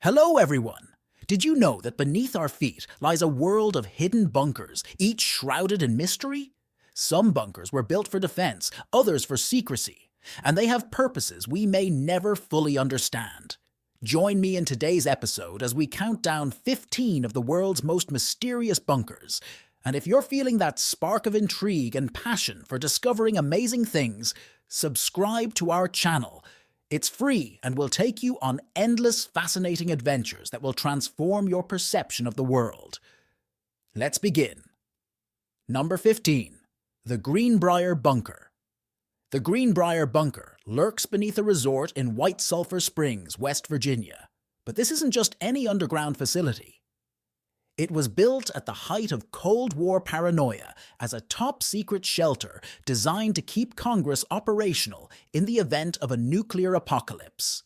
Hello, everyone! Did you know that beneath our feet lies a world of hidden bunkers, each shrouded in mystery? Some bunkers were built for defense, others for secrecy, and they have purposes we may never fully understand. Join me in today's episode as we count down 15 of the world's most mysterious bunkers. And if you're feeling that spark of intrigue and passion for discovering amazing things, subscribe to our channel. It's free and will take you on endless, fascinating adventures that will transform your perception of the world. Let's begin. Number 15. The Greenbrier Bunker. The Greenbrier Bunker lurks beneath a resort in White Sulphur Springs, West Virginia. But this isn't just any underground facility. It was built at the height of Cold War paranoia as a top-secret shelter designed to keep Congress operational in the event of a nuclear apocalypse.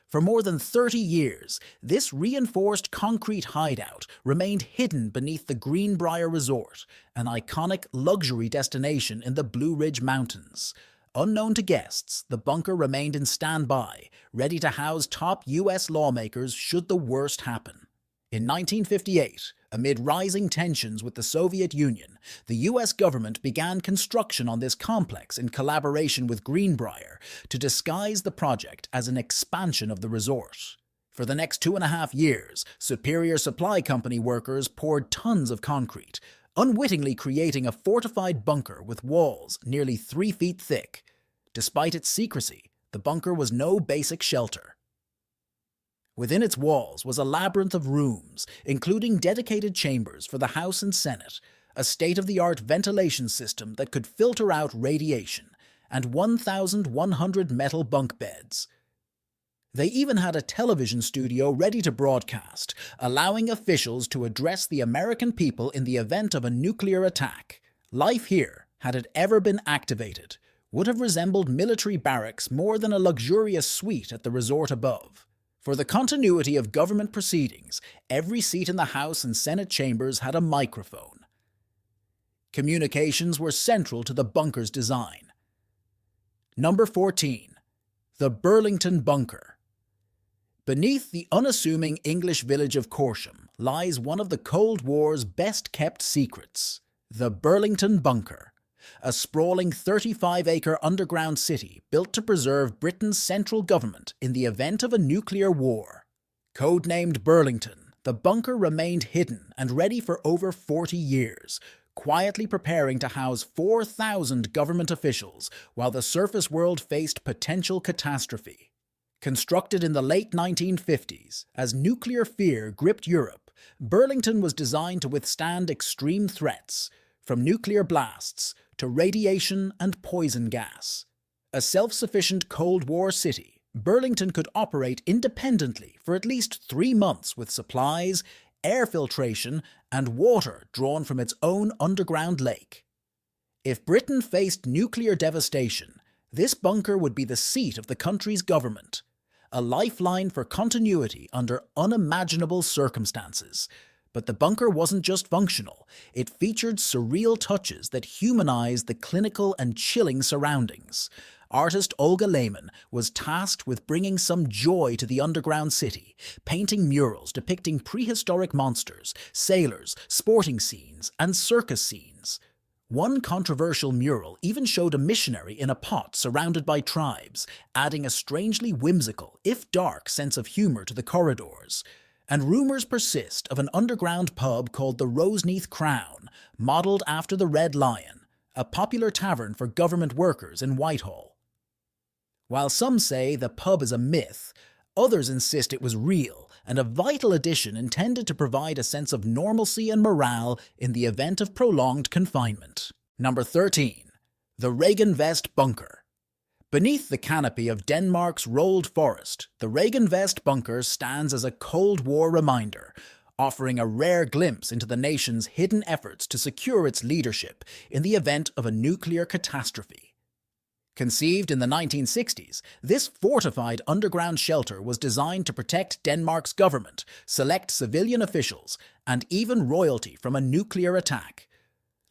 For more than 30 years, this reinforced concrete hideout remained hidden beneath the Greenbrier Resort, an iconic luxury destination in the Blue Ridge Mountains. Unknown to guests, the bunker remained in standby, ready to house top U.S. lawmakers should the worst happen. In 1958, amid rising tensions with the Soviet Union, the U.S. government began construction on this complex in collaboration with Greenbrier to disguise the project as an expansion of the resort. For the next 2.5 years, Superior Supply Company workers poured tons of concrete, unwittingly creating a fortified bunker with walls nearly 3 feet thick. Despite its secrecy, the bunker was no basic shelter. Within its walls was a labyrinth of rooms, including dedicated chambers for the House and Senate, a state-of-the-art ventilation system that could filter out radiation, and 1,100 metal bunk beds. They even had a television studio ready to broadcast, allowing officials to address the American people in the event of a nuclear attack. Life here, had it ever been activated, would have resembled military barracks more than a luxurious suite at the resort above. For the continuity of government proceedings, every seat in the House and Senate chambers had a microphone. Communications were central to the bunker's design. Number 14. The Burlington Bunker. Beneath the unassuming English village of Corsham lies one of the Cold War's best-kept secrets, the Burlington Bunker. A sprawling 35-acre underground city built to preserve Britain's central government in the event of a nuclear war. Codenamed Burlington, the bunker remained hidden and ready for over 40 years, quietly preparing to house 4,000 government officials while the surface world faced potential catastrophe. Constructed in the late 1950s, as nuclear fear gripped Europe, Burlington was designed to withstand extreme threats, from nuclear blasts to radiation and poison gas. A self-sufficient Cold War city, Burlington could operate independently for at least 3 months with supplies, air filtration, and water drawn from its own underground lake. If Britain faced nuclear devastation, this bunker would be the seat of the country's government, a lifeline for continuity under unimaginable circumstances. But the bunker wasn't just functional, it featured surreal touches that humanized the clinical and chilling surroundings. Artist Olga Lehman was tasked with bringing some joy to the underground city, painting murals depicting prehistoric monsters, sailors, sporting scenes, and circus scenes. One controversial mural even showed a missionary in a pot surrounded by tribes, adding a strangely whimsical, if dark, sense of humor to the corridors. And rumors persist of an underground pub called the Roseneath Crown, modeled after the Red Lion, a popular tavern for government workers in Whitehall. While some say the pub is a myth, others insist it was real and a vital addition intended to provide a sense of normalcy and morale in the event of prolonged confinement. Number 13. The Regenvest Bunker. Beneath the canopy of Denmark's rolled forest, the Regenvest Bunker stands as a Cold War reminder, offering a rare glimpse into the nation's hidden efforts to secure its leadership in the event of a nuclear catastrophe. Conceived in the 1960s, this fortified underground shelter was designed to protect Denmark's government, select civilian officials, and even royalty from a nuclear attack.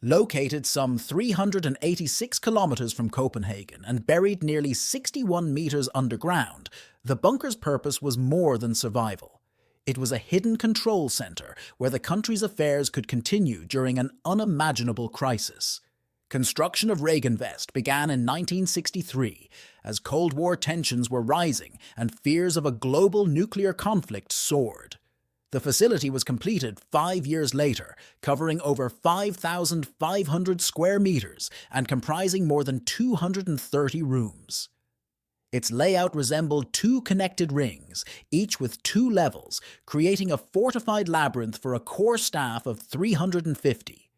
Located some 386 kilometers from Copenhagen and buried nearly 61 meters underground, the bunker's purpose was more than survival. It was a hidden control center where the country's affairs could continue during an unimaginable crisis. Construction of Regenvest began in 1963 as Cold War tensions were rising and fears of a global nuclear conflict soared. The facility was completed 5 years later, covering over 5,500 square meters and comprising more than 230 rooms. Its layout resembled two connected rings, each with 2 levels, creating a fortified labyrinth for a core staff of 350.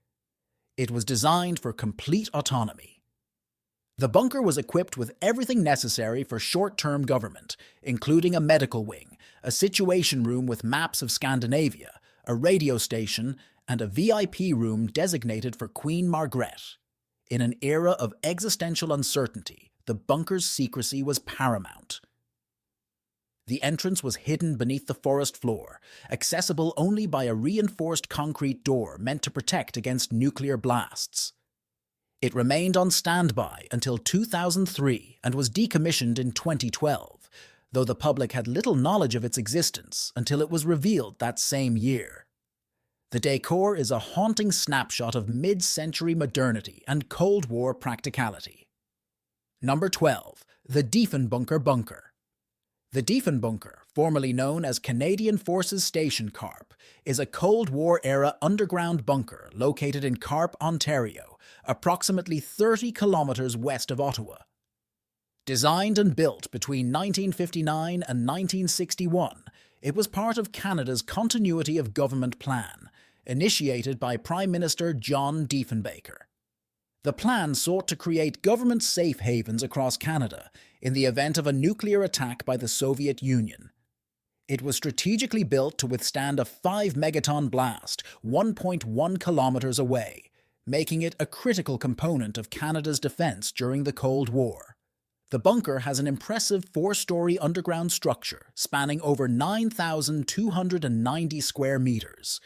It was designed for complete autonomy. The bunker was equipped with everything necessary for short-term government, including a medical wing, a situation room with maps of Scandinavia, a radio station, and a VIP room designated for Queen Margrethe. In an era of existential uncertainty, the bunker's secrecy was paramount. The entrance was hidden beneath the forest floor, accessible only by a reinforced concrete door meant to protect against nuclear blasts. It remained on standby until 2003 and was decommissioned in 2012, though the public had little knowledge of its existence until it was revealed that same year. The decor is a haunting snapshot of mid-century modernity and Cold War practicality. Number 12. The Diefenbunker Bunker. The Diefenbunker, formerly known as Canadian Forces Station Carp, is a Cold War-era underground bunker located in Carp, Ontario, approximately 30 kilometers west of Ottawa. Designed and built between 1959 and 1961, it was part of Canada's Continuity of Government Plan, initiated by Prime Minister John Diefenbaker. The plan sought to create government safe havens across Canada in the event of a nuclear attack by the Soviet Union. It was strategically built to withstand a 5-megaton blast 1.1 kilometers away, making it a critical component of Canada's defense during the Cold War. The bunker has an impressive 4-story underground structure spanning over 9,290 square meters.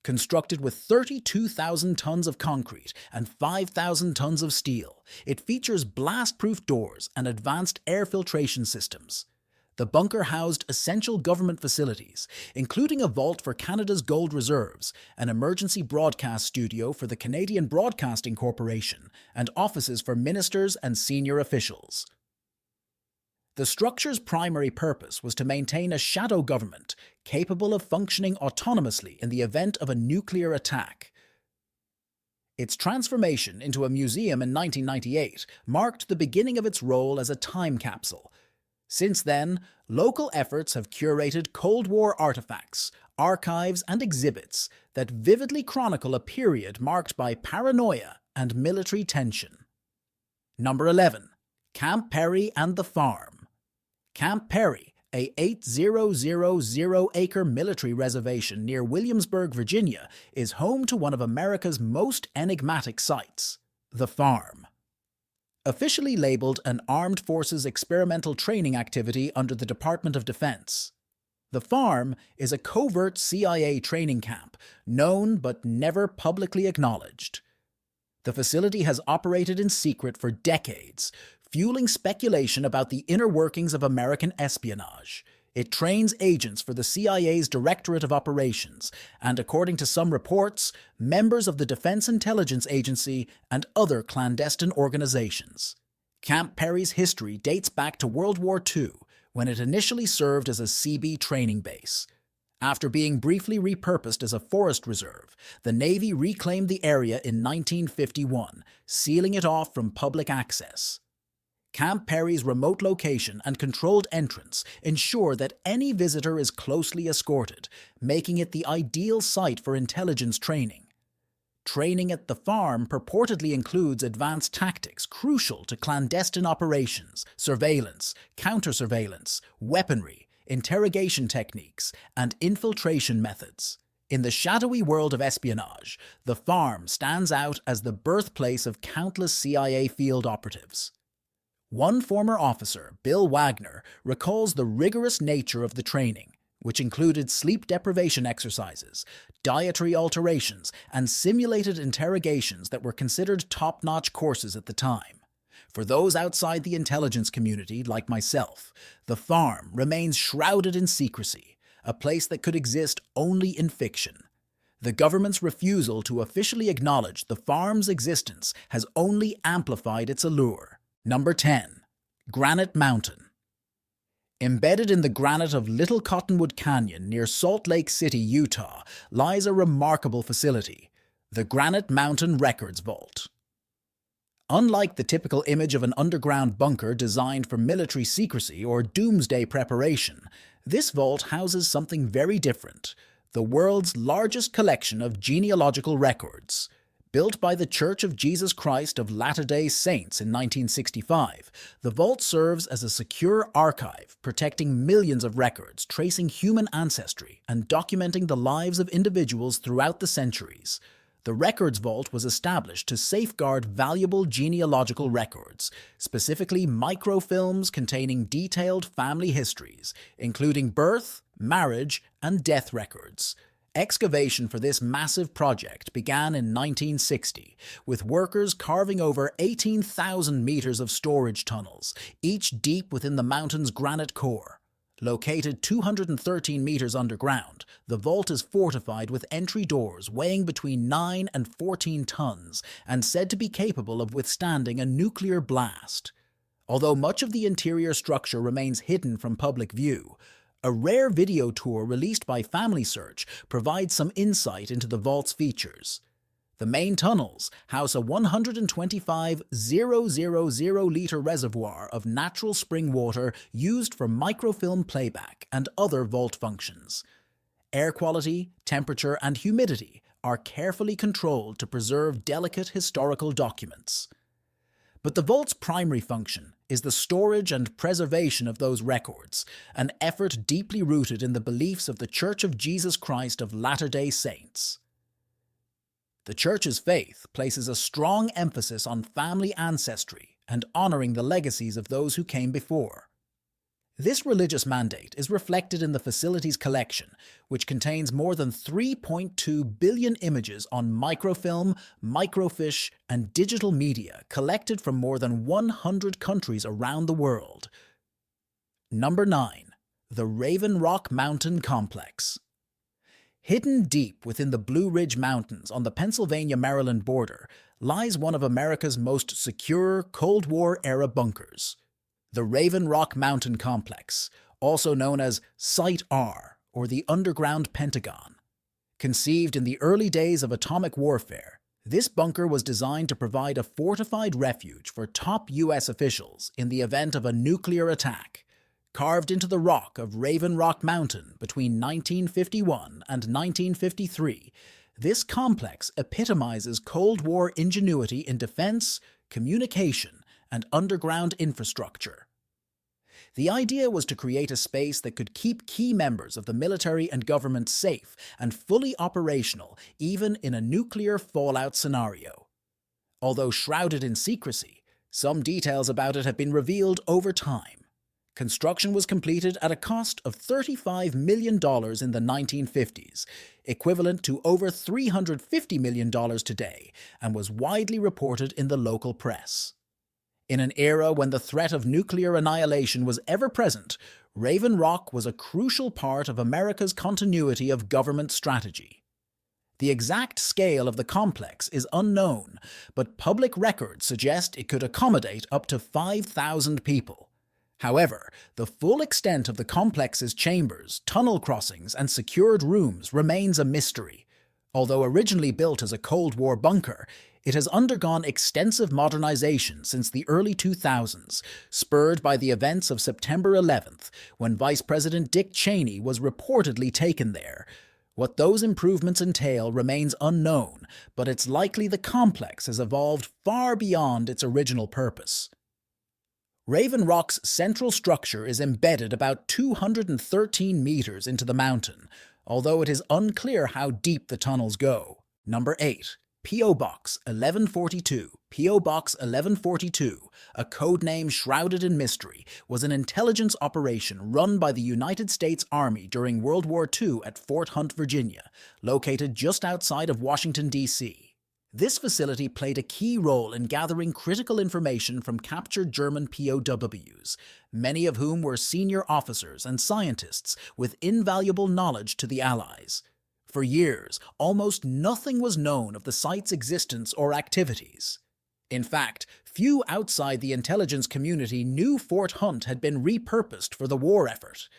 Constructed with 32,000 tons of concrete and 5,000 tons of steel, it features blast-proof doors and advanced air filtration systems. The bunker housed essential government facilities, including a vault for Canada's gold reserves, an emergency broadcast studio for the Canadian Broadcasting Corporation, and offices for ministers and senior officials. The structure's primary purpose was to maintain a shadow government capable of functioning autonomously in the event of a nuclear attack. Its transformation into a museum in 1998 marked the beginning of its role as a time capsule. Since then, local efforts have curated Cold War artifacts, archives, and exhibits that vividly chronicle a period marked by paranoia and military tension. Number 11. Camp Perry and the Farm. Camp Perry, a 8,000-acre military reservation near Williamsburg, Virginia, is home to one of America's most enigmatic sites, the Farm. Officially labeled an Armed Forces experimental training activity under the Department of Defense, the Farm is a covert CIA training camp, known but never publicly acknowledged. The facility has operated in secret for decades, fueling speculation about the inner workings of American espionage. It trains agents for the CIA's Directorate of Operations and, according to some reports, members of the Defense Intelligence Agency and other clandestine organizations. Camp Perry's history dates back to World War II, when it initially served as a CB training base. After being briefly repurposed as a forest reserve, the Navy reclaimed the area in 1951, sealing it off from public access. Camp Perry's remote location and controlled entrance ensure that any visitor is closely escorted, making it the ideal site for intelligence training. Training at the Farm purportedly includes advanced tactics crucial to clandestine operations, surveillance, counter-surveillance, weaponry, interrogation techniques, and infiltration methods. In the shadowy world of espionage, the Farm stands out as the birthplace of countless CIA field operatives. One former officer, Bill Wagner, recalls the rigorous nature of the training, which included sleep deprivation exercises, dietary alterations, and simulated interrogations that were considered top-notch courses at the time. For those outside the intelligence community, like myself, the farm remains shrouded in secrecy, a place that could exist only in fiction. The government's refusal to officially acknowledge the farm's existence has only amplified its allure. Number 10. Granite Mountain. Embedded in the granite of Little Cottonwood Canyon near Salt Lake City, Utah, lies a remarkable facility, the Granite Mountain Records Vault. Unlike the typical image of an underground bunker designed for military secrecy or doomsday preparation, this vault houses something very different: the world's largest collection of genealogical records. Built by the Church of Jesus Christ of Latter-day Saints in 1965, the vault serves as a secure archive protecting millions of records tracing human ancestry and documenting the lives of individuals throughout the centuries. The Records Vault was established to safeguard valuable genealogical records, specifically microfilms containing detailed family histories, including birth, marriage, and death records. Excavation for this massive project began in 1960, with workers carving over 18,000 meters of storage tunnels, each deep within the mountain's granite core. Located 213 meters underground, the vault is fortified with entry doors weighing between 9 and 14 tons and said to be capable of withstanding a nuclear blast. Although much of the interior structure remains hidden from public view, a rare video tour released by Family Search provides some insight into the vault's features. The main tunnels house a 125,000-liter reservoir of natural spring water used for microfilm playback and other vault functions. Air quality, temperature, and humidity are carefully controlled to preserve delicate historical documents. But the vault's primary function is the storage and preservation of those records, an effort deeply rooted in the beliefs of the Church of Jesus Christ of Latter-day Saints. The Church's faith places a strong emphasis on family ancestry and honoring the legacies of those who came before. This religious mandate is reflected in the facility's collection, which contains more than 3.2 billion images on microfilm, microfiche, and digital media collected from more than 100 countries around the world. Number 9. The Raven Rock Mountain Complex. Hidden deep within the Blue Ridge Mountains on the Pennsylvania-Maryland border lies one of America's most secure Cold War-era bunkers. The Raven Rock Mountain Complex, also known as Site R, or the Underground Pentagon. Conceived in the early days of atomic warfare, this bunker was designed to provide a fortified refuge for top U.S. officials in the event of a nuclear attack. Carved into the rock of Raven Rock Mountain between 1951 and 1953, this complex epitomizes Cold War ingenuity in defense, communication, and underground infrastructure. The idea was to create a space that could keep key members of the military and government safe and fully operational even in a nuclear fallout scenario. Although shrouded in secrecy, some details about it have been revealed over time. Construction was completed at a cost of $35 million in the 1950s, equivalent to over $350 million today, and was widely reported in the local press. In an era when the threat of nuclear annihilation was ever present, Raven Rock was a crucial part of America's continuity of government strategy. The exact scale of the complex is unknown, but public records suggest it could accommodate up to 5,000 people. However, the full extent of the complex's chambers, tunnel crossings, and secured rooms remains a mystery. Although originally built as a Cold War bunker, it has undergone extensive modernization since the early 2000s, spurred by the events of September 11th, when Vice President Dick Cheney was reportedly taken there. What those improvements entail remains unknown, but it's likely the complex has evolved far beyond its original purpose. Raven Rock's central structure is embedded about 213 meters into the mountain, although it is unclear how deep the tunnels go. Number 8. P.O. Box 1142. P.O. Box 1142, a codename shrouded in mystery, was an intelligence operation run by the United States Army during World War II at Fort Hunt, Virginia, located just outside of Washington, D.C. This facility played a key role in gathering critical information from captured German POWs, many of whom were senior officers and scientists with invaluable knowledge to the Allies. For years, almost nothing was known of the site's existence or activities. In fact, few outside the intelligence community knew Fort Hunt had been repurposed for the war effort.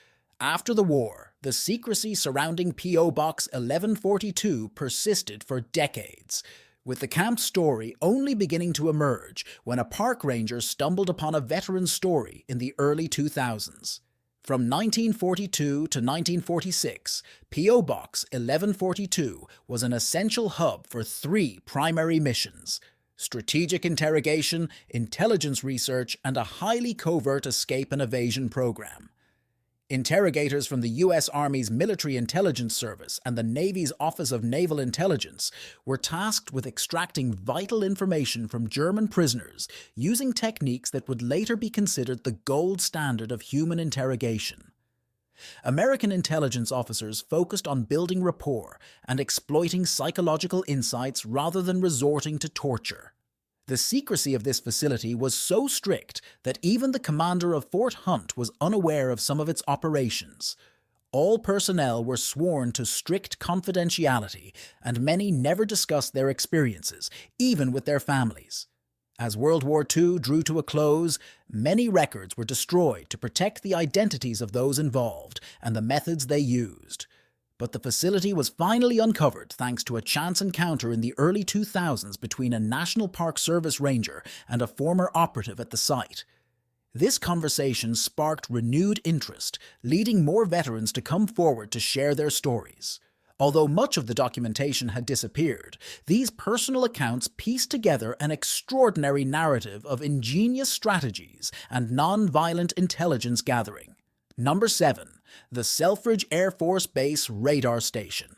After the war, the secrecy surrounding P.O. Box 1142 persisted for decades, with the camp's story only beginning to emerge when a park ranger stumbled upon a veteran's story in the early 2000s. From 1942 to 1946, P.O. Box 1142 was an essential hub for three primary missions: strategic interrogation, intelligence research, and a highly covert escape and evasion program. Interrogators from the U.S. Army's Military Intelligence Service and the Navy's Office of Naval Intelligence were tasked with extracting vital information from German prisoners using techniques that would later be considered the gold standard of human interrogation. American intelligence officers focused on building rapport and exploiting psychological insights rather than resorting to torture. The secrecy of this facility was so strict that even the commander of Fort Hunt was unaware of some of its operations. All personnel were sworn to strict confidentiality, and many never discussed their experiences, even with their families. As World War II drew to a close, many records were destroyed to protect the identities of those involved and the methods they used. But the facility was finally uncovered thanks to a chance encounter in the early 2000s between a National Park Service ranger and a former operative at the site. This conversation sparked renewed interest, leading more veterans to come forward to share their stories. Although much of the documentation had disappeared, these personal accounts pieced together an extraordinary narrative of ingenious strategies and non-violent intelligence gathering. Number 7. The Selfridge Air Force Base Radar Station.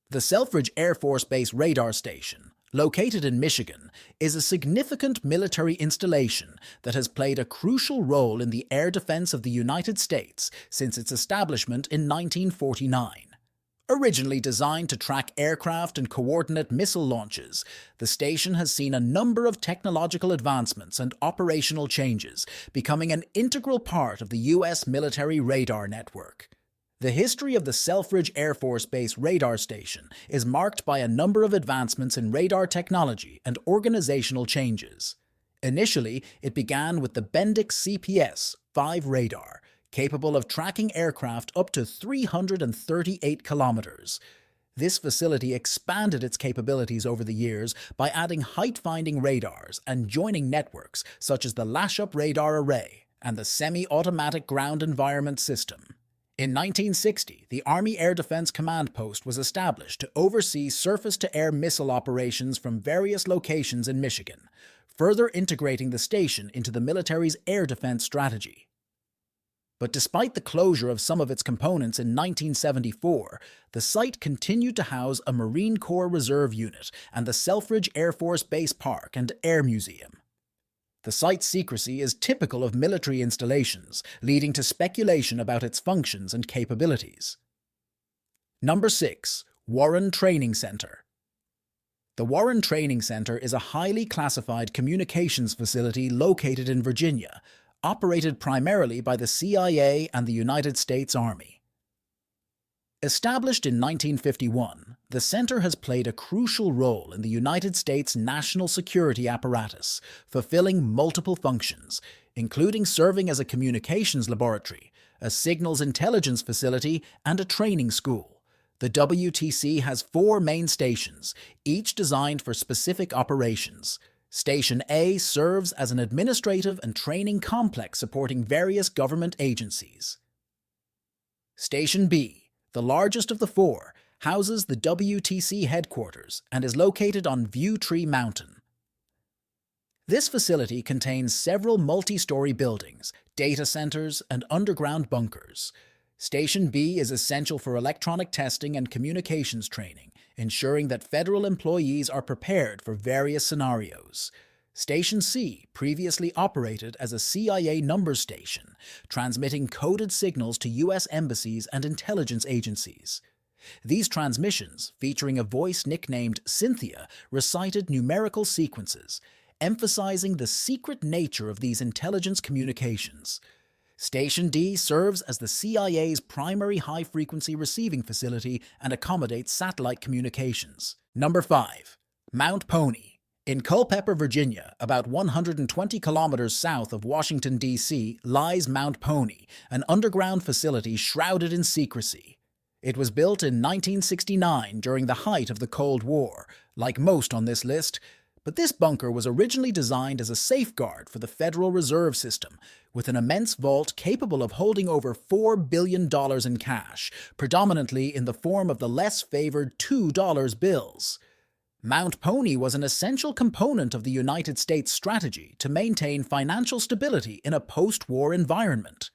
The Selfridge Air Force Base Radar Station, located in Michigan, is a significant military installation that has played a crucial role in the air defense of the United States since its establishment in 1949. Originally designed to track aircraft and coordinate missile launches, the station has seen a number of technological advancements and operational changes, becoming an integral part of the U.S. military radar network. The history of the Selfridge Air Force Base Radar Station is marked by a number of advancements in radar technology and organizational changes. Initially, it began with the Bendix CPS-5 radar, capable of tracking aircraft up to 338 kilometers. This facility expanded its capabilities over the years by adding height-finding radars and joining networks such as the Lash-Up Radar Array and the Semi-Automatic Ground Environment System. In 1960, the Army Air Defense Command Post was established to oversee surface-to-air missile operations from various locations in Michigan, further integrating the station into the military's air defense strategy. But despite the closure of some of its components in 1974, the site continued to house a Marine Corps Reserve Unit and the Selfridge Air Force Base Park and Air Museum. The site's secrecy is typical of military installations, leading to speculation about its functions and capabilities. Number 6. Warren Training Center. The Warren Training Center is a highly classified communications facility located in Virginia, operated primarily by the CIA and the United States Army. Established in 1951, the center has played a crucial role in the United States national security apparatus, fulfilling multiple functions, including serving as a communications laboratory, a signals intelligence facility, and a training school. The WTC has 4 main stations, each designed for specific operations. Station A serves as an administrative and training complex supporting various government agencies. Station B, the largest of the 4, houses the WTC headquarters and is located on View Tree Mountain. This facility contains several multi-story buildings, data centers, and underground bunkers. Station B is essential for electronic testing and communications training, ensuring that federal employees are prepared for various scenarios. Station C previously operated as a CIA number station, transmitting coded signals to U.S. embassies and intelligence agencies. These transmissions, featuring a voice nicknamed Cynthia, recited numerical sequences, emphasizing the secret nature of these intelligence communications. Station D serves as the CIA's primary high-frequency receiving facility and accommodates satellite communications. Number 5. Mount Pony. In Culpeper, Virginia, about 120 kilometers south of Washington, D.C., lies Mount Pony, an underground facility shrouded in secrecy. It was built in 1969 during the height of the Cold War, like most on this list, but this bunker was originally designed as a safeguard for the Federal Reserve System, with an immense vault capable of holding over $4 billion in cash, predominantly in the form of the less favored $2 bills. Mount Pony was an essential component of the United States strategy to maintain financial stability in a post-war environment.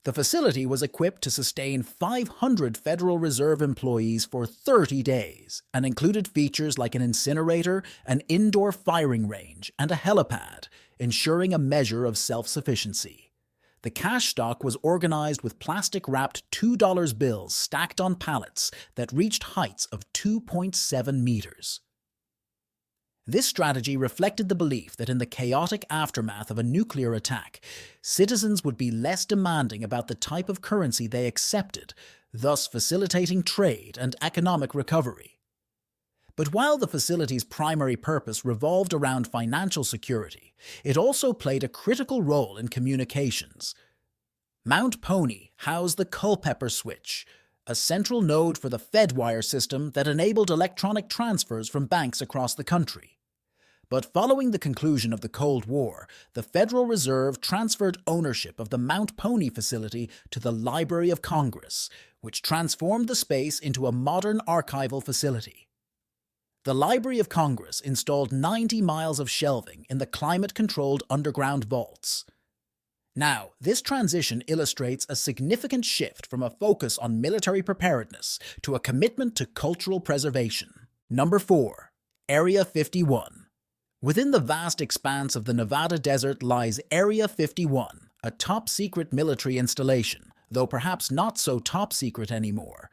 The facility was equipped to sustain 500 Federal Reserve employees for 30 days and included features like an incinerator, an indoor firing range, and a helipad, ensuring a measure of self-sufficiency. The cash stock was organized with plastic-wrapped $2 bills stacked on pallets that reached heights of 2.7 meters. This strategy reflected the belief that in the chaotic aftermath of a nuclear attack, citizens would be less demanding about the type of currency they accepted, thus facilitating trade and economic recovery. But while the facility's primary purpose revolved around financial security, it also played a critical role in communications. Mount Pony housed the Culpeper switch, a central node for the Fedwire system that enabled electronic transfers from banks across the country. But following the conclusion of the Cold War, the Federal Reserve transferred ownership of the Mount Pony facility to the Library of Congress, which transformed the space into a modern archival facility. The Library of Congress installed 90 miles of shelving in the climate-controlled underground vaults. Now, this transition illustrates a significant shift from a focus on military preparedness to a commitment to cultural preservation. Number 4. Area 51. Within the vast expanse of the Nevada desert lies Area 51, a top-secret military installation, though perhaps not so top-secret anymore.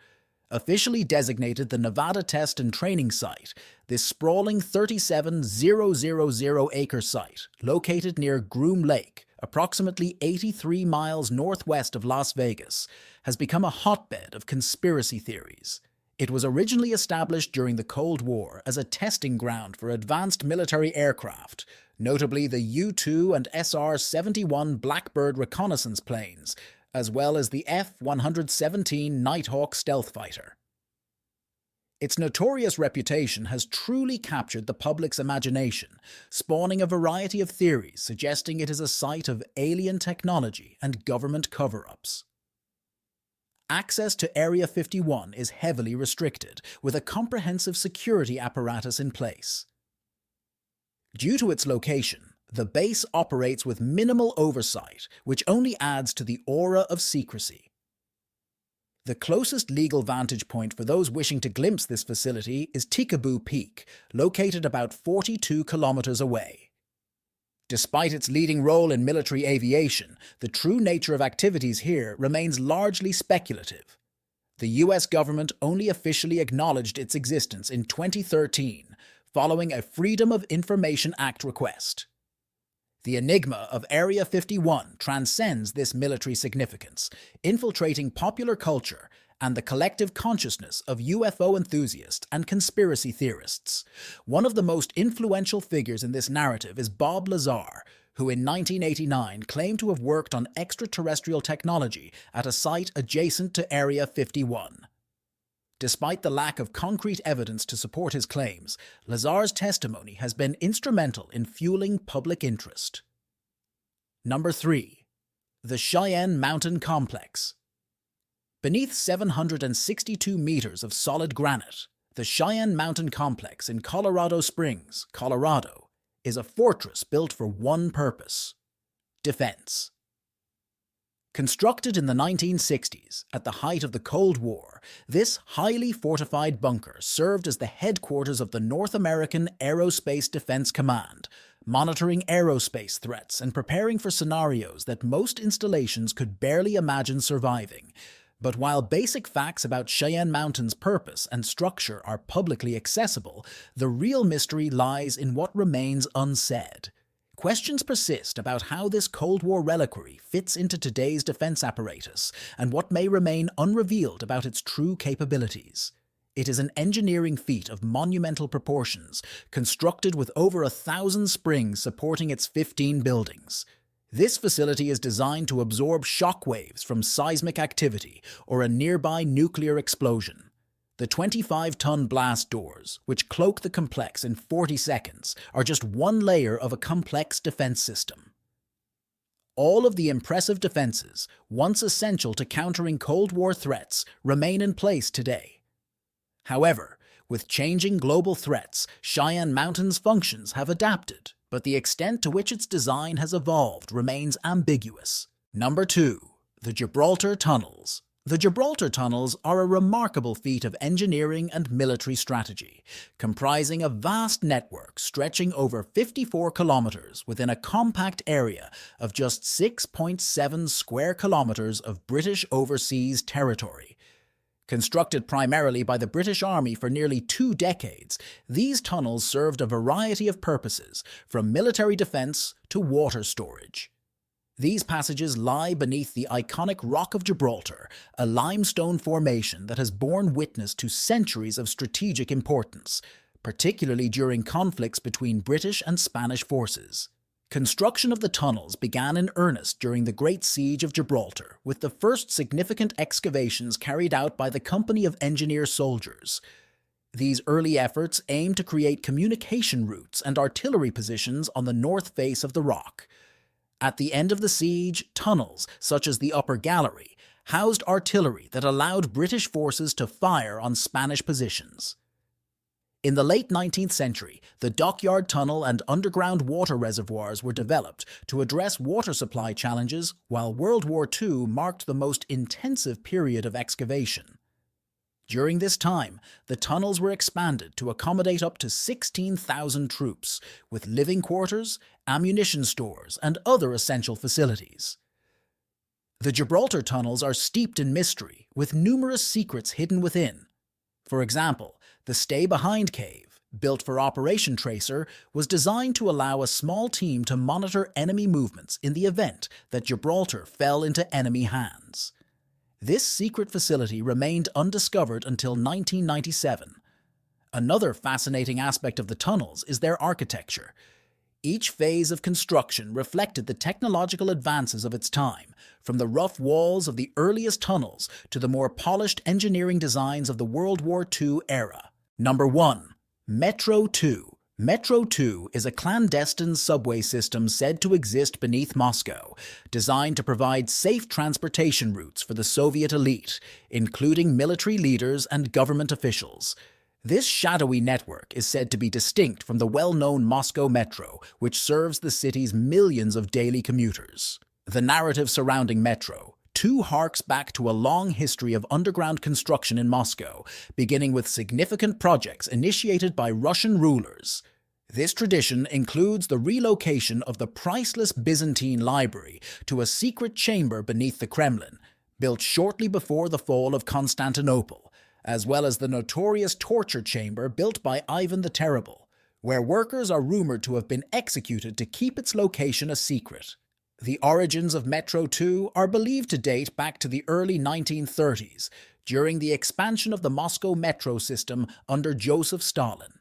Officially designated the Nevada Test and Training Site, this sprawling 37,000-acre site, located near Groom Lake, approximately 83 miles northwest of Las Vegas, has become a hotbed of conspiracy theories. It was originally established during the Cold War as a testing ground for advanced military aircraft, notably the U-2 and SR-71 Blackbird reconnaissance planes, as well as the F-117 Nighthawk stealth fighter. Its notorious reputation has truly captured the public's imagination, spawning a variety of theories suggesting it is a site of alien technology and government cover-ups. Access to Area 51 is heavily restricted, with a comprehensive security apparatus in place. Due to its location, the base operates with minimal oversight, which only adds to the aura of secrecy. The closest legal vantage point for those wishing to glimpse this facility is Tikaboo Peak, located about 42 kilometers away. Despite its leading role in military aviation, the true nature of activities here remains largely speculative. The U.S. government only officially acknowledged its existence in 2013, following a Freedom of Information Act request. The enigma of Area 51 transcends this military significance, infiltrating popular culture and the collective consciousness of UFO enthusiasts and conspiracy theorists. One of the most influential figures in this narrative is Bob Lazar, who in 1989 claimed to have worked on extraterrestrial technology at a site adjacent to Area 51. Despite the lack of concrete evidence to support his claims, Lazar's testimony has been instrumental in fueling public interest. Number 3. The Cheyenne Mountain Complex. Beneath 762 meters of solid granite, the Cheyenne Mountain Complex in Colorado Springs, Colorado, is a fortress built for one purpose: defense. Constructed in the 1960s, at the height of the Cold War, this highly fortified bunker served as the headquarters of the North American Aerospace Defense Command, monitoring aerospace threats and preparing for scenarios that most installations could barely imagine surviving. But while basic facts about Cheyenne Mountain's purpose and structure are publicly accessible, the real mystery lies in what remains unsaid. Questions persist about how this Cold War reliquary fits into today's defense apparatus and what may remain unrevealed about its true capabilities. It is an engineering feat of monumental proportions, constructed with over 1,000 springs supporting its 15 buildings. This facility is designed to absorb shock waves from seismic activity or a nearby nuclear explosion. The 25-ton blast doors, which cloak the complex in 40 seconds, are just one layer of a complex defense system. All of the impressive defenses, once essential to countering Cold War threats, remain in place today. However, with changing global threats, Cheyenne Mountain's functions have adapted, but the extent to which its design has evolved remains ambiguous. Number 2. The Gibraltar Tunnels. The Gibraltar Tunnels are a remarkable feat of engineering and military strategy, comprising a vast network stretching over 54 kilometers within a compact area of just 6.7 square kilometers of British overseas territory. Constructed primarily by the British Army for nearly 2 decades, these tunnels served a variety of purposes, from military defense to water storage. These passages lie beneath the iconic Rock of Gibraltar, a limestone formation that has borne witness to centuries of strategic importance, particularly during conflicts between British and Spanish forces. Construction of the tunnels began in earnest during the Great Siege of Gibraltar, with the first significant excavations carried out by the Company of Engineer Soldiers. These early efforts aimed to create communication routes and artillery positions on the north face of the rock. At the end of the siege, tunnels, such as the Upper Gallery, housed artillery that allowed British forces to fire on Spanish positions. In the late 19th century, the Dockyard Tunnel and underground water reservoirs were developed to address water supply challenges, while World War II marked the most intensive period of excavation. During this time, the tunnels were expanded to accommodate up to 16,000 troops, with living quarters, ammunition stores, and other essential facilities. The Gibraltar tunnels are steeped in mystery, with numerous secrets hidden within. For example, the Stay Behind Cave, built for Operation Tracer, was designed to allow a small team to monitor enemy movements in the event that Gibraltar fell into enemy hands. This secret facility remained undiscovered until 1997. Another fascinating aspect of the tunnels is their architecture. Each phase of construction reflected the technological advances of its time, from the rough walls of the earliest tunnels to the more polished engineering designs of the World War II era. Number 1. Metro 2. Metro 2 is a clandestine subway system said to exist beneath Moscow, designed to provide safe transportation routes for the Soviet elite, including military leaders and government officials. This shadowy network is said to be distinct from the well-known Moscow Metro, which serves the city's millions of daily commuters. The narrative surrounding Metro 2 harks back to a long history of underground construction in Moscow, beginning with significant projects initiated by Russian rulers. This tradition includes the relocation of the priceless Byzantine library to a secret chamber beneath the Kremlin, built shortly before the fall of Constantinople, as well as the notorious torture chamber built by Ivan the Terrible, where workers are rumored to have been executed to keep its location a secret. The origins of Metro 2 are believed to date back to the early 1930s, during the expansion of the Moscow metro system under Joseph Stalin.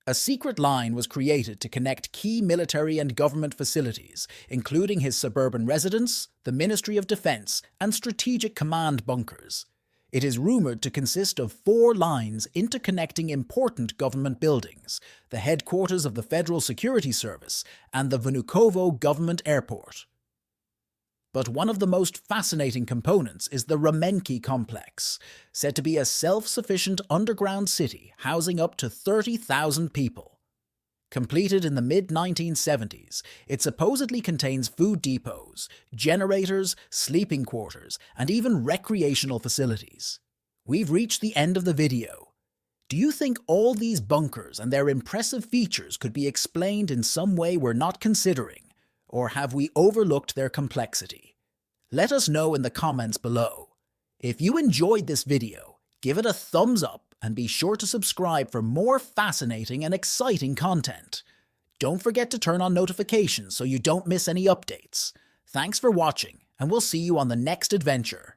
A secret line was created to connect key military and government facilities, including his suburban residence, the Ministry of Defense, and strategic command bunkers. It is rumored to consist of 4 lines interconnecting important government buildings, the headquarters of the Federal Security Service, and the Vnukovo Government Airport. But one of the most fascinating components is the Ramenki complex, said to be a self-sufficient underground city housing up to 30,000 people. Completed in the mid-1970s, it supposedly contains food depots, generators, sleeping quarters, and even recreational facilities. We've reached the end of the video. Do you think all these bunkers and their impressive features could be explained in some way we're not considering, or have we overlooked their complexity? Let us know in the comments below. If you enjoyed this video, give it a thumbs up and be sure to subscribe for more fascinating and exciting content. Don't forget to turn on notifications so you don't miss any updates. Thanks for watching, and we'll see you on the next adventure.